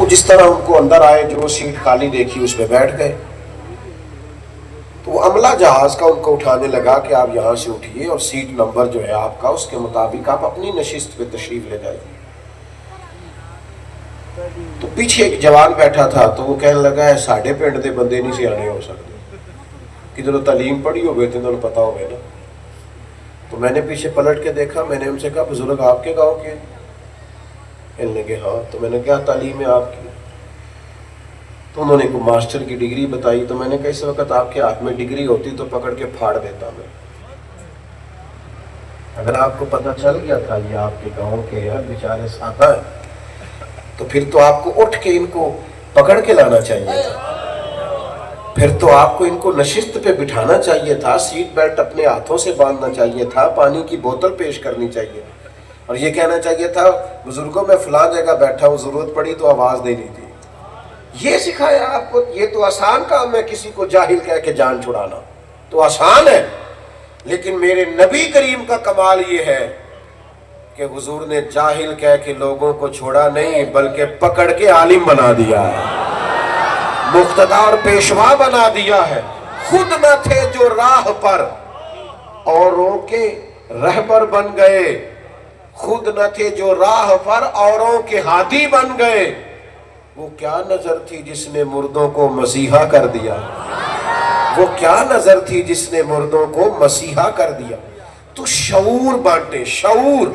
جس طرح ان کو اندر آئے، جو سیٹ خالی دیکھی اس پہ بیٹھ گئے. تو وہ عملہ جہاز کا ان کو اٹھانے لگا کہ آپ یہاں سے اٹھیے اور سیٹ نمبر جو ہے آپ کا اس کے مطابق آپ اپنی نشست پہ تشریف لے جائیے. تو پیچھے ایک جوان بیٹھا تھا تو وہ کہنے لگا ہے ساڑھے پنڈ دے بندے نہیں سیانے ہو سکتے، کدھر تعلیم پڑھی ہو گئے تھے انہوں پتا ہو گئے نا. تو میں نے پیچھے پلٹ کے دیکھا، میں نے ان سے کہا بزرگ آپ کے گاؤں کے؟ کہنے لگے ہاں. تو میں نے کیا تعلیم ہے آپ کی؟ تو انہوں نے کوئی ماسٹر کی ڈگری بتائی. تو میں نے کہا اس وقت آپ کے ہاتھ میں ڈگری ہوتی تو پکڑ کے پھاڑ دیتا میں. اگر آپ کو پتہ چل گیا تھا یہ آپ کے گاؤں کے ہیں بیچارے سادہ ہیں، تو پھر تو آپ کو اٹھ کے ان کو پکڑ کے لانا چاہیے تھا، پھر تو آپ کو ان کو نشست پہ بٹھانا چاہیے تھا، سیٹ بیلٹ اپنے ہاتھوں سے باندھنا چاہیے تھا، پانی کی بوتل پیش کرنی چاہیے اور یہ کہنا چاہیے تھا بزرگوں میں فلاں جگہ بیٹھا ہوں، ضرورت پڑی تو آواز دینی تھی. یہ سکھایا آپ کو. یہ تو آسان کام ہے کسی کو جاہل کہہ کے جان چھڑانا، تو آسان ہے. لیکن میرے نبی کریم کا کمال یہ ہے کہ حضور نے جاہل کہہ کے لوگوں کو چھوڑا نہیں بلکہ پکڑ کے عالم بنا دیا ہے، مقتدا اور پیشوا بنا دیا ہے. خود نہ تھے جو راہ پر اوروں کے رہبر بن گئے، خود نہ تھے جو راہ پر اوروں کے ہادی بن گئے. وہ کیا نظر تھی جس نے مردوں کو مسیحا کر دیا، وہ کیا نظر تھی جس نے مردوں کو مسیحا کر دیا. تو شعور بانٹے، شعور.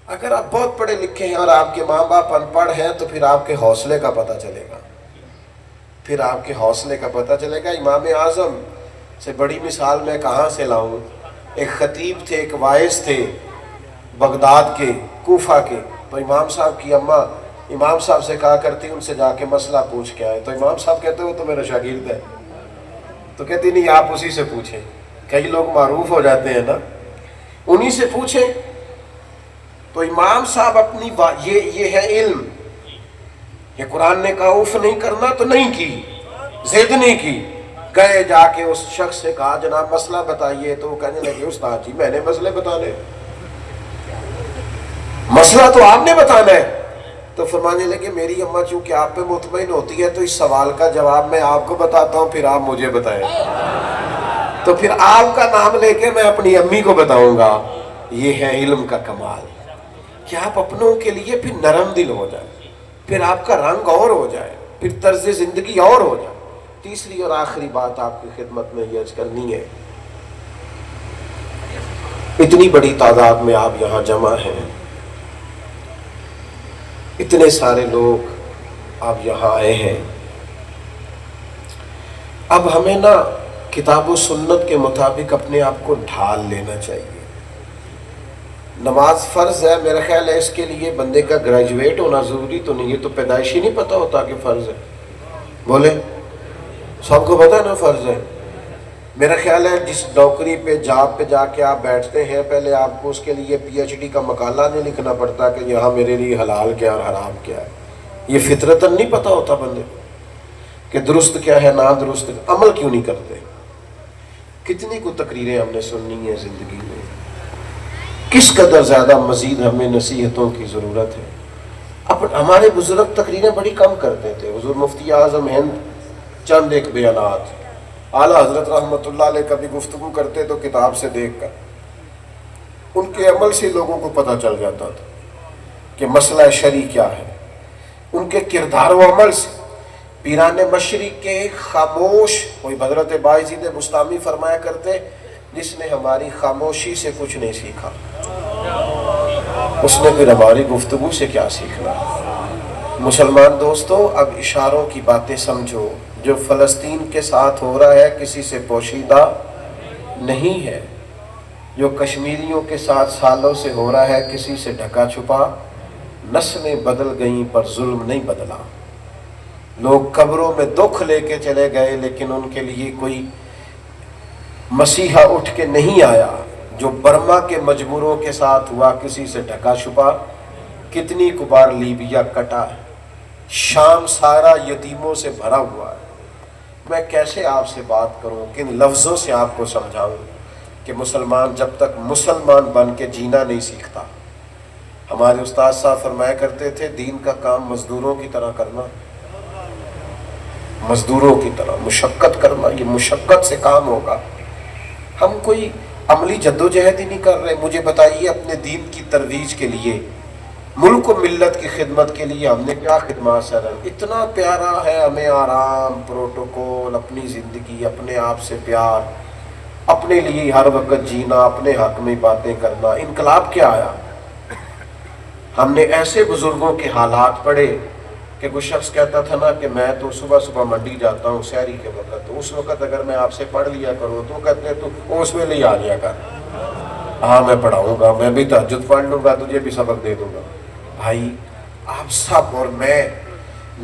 اگر آپ بہت پڑھے لکھے ہیں اور آپ کے ماں باپ ان پڑھ ہیں تو پھر آپ کے حوصلے کا پتہ چلے گا، پھر آپ کے حوصلے کا پتہ چلے گا. امام اعظم سے بڑی مثال میں کہاں سے لاؤں؟ ایک خطیب تھے، ایک واعظ تھے بغداد کے، کوفہ کے. تو امام صاحب کی اماں امام صاحب سے کہا کرتی ان سے جا کے مسئلہ پوچھ کے آئے. تو امام صاحب کہتے وہ تو میرا شاگرد ہے. تو کہتی نہیں آپ اسی سے پوچھیں. کئی لوگ معروف ہو جاتے ہیں نا، انہی سے پوچھیں. تو امام صاحب اپنی یہ ہے علم. یہ قرآن نے کہا اف نہیں کرنا تو نہیں کی، ضد نہیں کی. گئے جا کے اس شخص سے کہا جناب مسئلہ بتائیے. تو وہ کہنے لگے استاد جی میں نے مسئلے بتانے، مسئلہ تو آپ نے بتانا ہے. تو فرمانے لگے میری اماں چونکہ آپ پہ مطمئن ہوتی ہے تو اس سوال کا جواب میں آپ کو بتاتا ہوں، پھر آپ مجھے بتائیں. تو پھر آپ کا نام لے کے میں اپنی امی کو بتاؤں گا. یہ ہے علم کا کمال کہ آپ اپنوں کے لیے پھر نرم دل ہو جائے، پھر آپ کا رنگ اور ہو جائے، پھر طرز زندگی اور ہو جائے. تیسری اور آخری بات آپ کی خدمت میں یہ عرض کرنی ہے. اتنی بڑی تعداد میں آپ یہاں جمع ہیں، اتنے سارے لوگ آپ یہاں آئے ہیں. اب ہمیں نا کتاب و سنت کے مطابق اپنے آپ کو ڈھال لینا چاہیے. نماز فرض ہے، میرا خیال ہے اس کے لیے بندے کا گریجویٹ ہونا ضروری تو نہیں ہے. تو پیدائشی نہیں پتہ ہوتا کہ فرض ہے؟ بولے سب کو پتہ ہے نا فرض ہے. میرا خیال ہے جس نوکری پہ جاب پہ جا کے آپ بیٹھتے ہیں پہلے آپ کو اس کے لیے پی ایچ ڈی کا مقالہ نہیں لکھنا پڑتا کہ یہاں میرے لیے حلال کیا اور حرام کیا ہے. یہ فطرتاً نہیں پتہ ہوتا بندے کہ درست کیا ہے نا درست. عمل کیوں نہیں کرتے؟ کتنی کو تقریریں ہم نے سننی ہیں زندگی میں، کس قدر زیادہ مزید ہمیں نصیحتوں کی ضرورت ہے. اب ہمارے بزرگ تقریریں بڑی کم کرتے تھے. حضور مفتی اعظم ہند چند ایک بیانات، اعلیٰ حضرت رحمۃ اللہ علیہ کبھی گفتگو کرتے تو کتاب سے دیکھ کر، ان کے عمل سے لوگوں کو پتہ چل جاتا تھا کہ مسئلہ شرعی کیا ہے. ان کے کردار و عمل سے پیران مشرق کے خاموش، کوئی حضرت باعزید بستامی فرمایا کرتے جس نے ہماری خاموشی سے کچھ نہیں سیکھا اس نے پھر ہماری گفتگو سے کیا سیکھنا. مسلمان دوستو اب اشاروں کی باتیں سمجھو. جو فلسطین کے ساتھ ہو رہا ہے کسی سے پوشیدہ نہیں ہے. جو کشمیریوں کے ساتھ سالوں سے ہو رہا ہے کسی سے ڈھکا چھپا. نسلیں بدل گئیں پر ظلم نہیں بدلا. لوگ قبروں میں دکھ لے کے چلے گئے لیکن ان کے لیے کوئی مسیحا اٹھ کے نہیں آیا. جو برما کے مجبوروں کے ساتھ ہوا کسی سے ڈھکا چھپا. کتنی کبار لیبیا کٹا ہے، شام سارا یتیموں سے بھرا ہوا ہے. میں کیسے آپ سے بات کروں، کن لفظوں سے آپ کو سمجھاؤں کہ مسلمان جب تک مسلمان بن کے جینا نہیں سیکھتا ہمارے استاد صاحب فرمایا کرتے تھے دین کا کام مزدوروں کی طرح کرنا، مزدوروں کی طرح مشقت کرنا، یہ مشقت سے کام ہوگا۔ ہم کوئی عملی جدوجہد ہی نہیں کر رہے۔ مجھے بتائیے اپنے دین کی ترویج کے لیے، ملک و ملت کی خدمت کے لیے ہم نے کیا خدمات سر؟ اتنا پیارا ہے ہمیں آرام، پروٹوکول، اپنی زندگی، اپنے آپ سے پیار، اپنے لیے ہر وقت جینا، اپنے حق میں باتیں کرنا۔ انقلاب کیا آیا؟ ہم نے ایسے بزرگوں کے حالات پڑھے کہ کوئی شخص کہتا تھا نا کہ میں تو صبح صبح منڈی جاتا ہوں سحری کے وقت، تو اس وقت اگر میں آپ سے پڑھ لیا کروں تو کہتے ہیں تو اس میں لے آ لیا کر، ہاں میں پڑھاؤں گا، میں بھی تہجد پڑھ لوں گا، تجھے بھی سبق دے دوں گا۔ بھائی آپ سب اور میں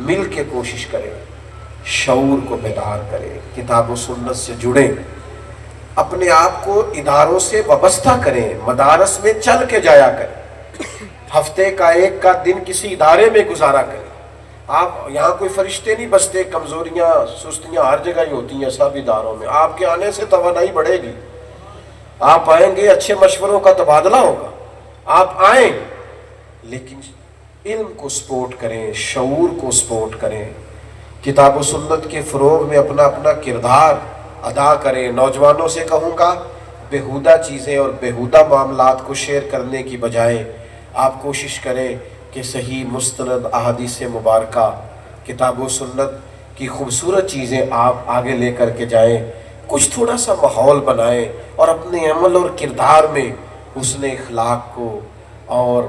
مل کے کوشش کریں، شعور کو بیدار کریں، کتاب و سنت سے جڑیں، اپنے آپ کو اداروں سے وابستہ کریں، مدارس میں چل کے جایا کریں، ہفتے کا ایک کا دن کسی ادارے میں گزارا کریں۔ آپ یہاں کوئی فرشتے نہیں بستے، کمزوریاں سستیاں ہر جگہ ہی ہوتی ہیں سب اداروں میں۔ آپ کے آنے سے توانائی بڑھے گی، آپ آئیں گے، اچھے مشوروں کا تبادلہ ہوگا، آپ آئیں، لیکن علم کو سپورٹ کریں، شعور کو سپورٹ کریں، کتاب و سنت کے فروغ میں اپنا اپنا کردار ادا کریں۔ نوجوانوں سے کہوں گا بیہودہ چیزیں اور بیہودہ معاملات کو شیئر کرنے کی بجائے آپ کوشش کریں کہ صحیح مستند احادیث مبارکہ، کتاب و سنت کی خوبصورت چیزیں آپ آگے لے کر کے جائیں، کچھ تھوڑا سا ماحول بنائیں اور اپنے عمل اور کردار میں حسن اخلاق کو اور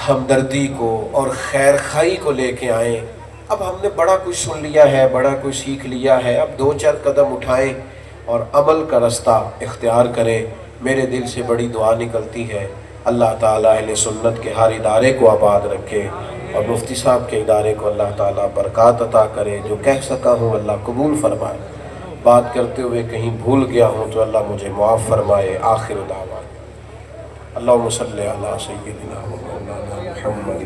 ہمدردی کو اور خیر خواہی کو لے کے آئیں۔ اب ہم نے بڑا کچھ سن لیا ہے، بڑا کچھ سیکھ لیا ہے، اب دو چار قدم اٹھائیں اور عمل کا رستہ اختیار کریں۔ میرے دل سے بڑی دعا نکلتی ہے، اللہ تعالیٰ اہل سنت کے ہر ادارے کو آباد رکھے اور مفتی صاحب کے ادارے کو اللہ تعالیٰ برکات عطا کرے۔ جو کہہ سکا ہوں اللہ قبول فرمائے، بات کرتے ہوئے کہیں بھول گیا ہوں تو اللہ مجھے معاف فرمائے۔ آخر دعوانا اللہم صلی علی سیدنا و مولانا محمد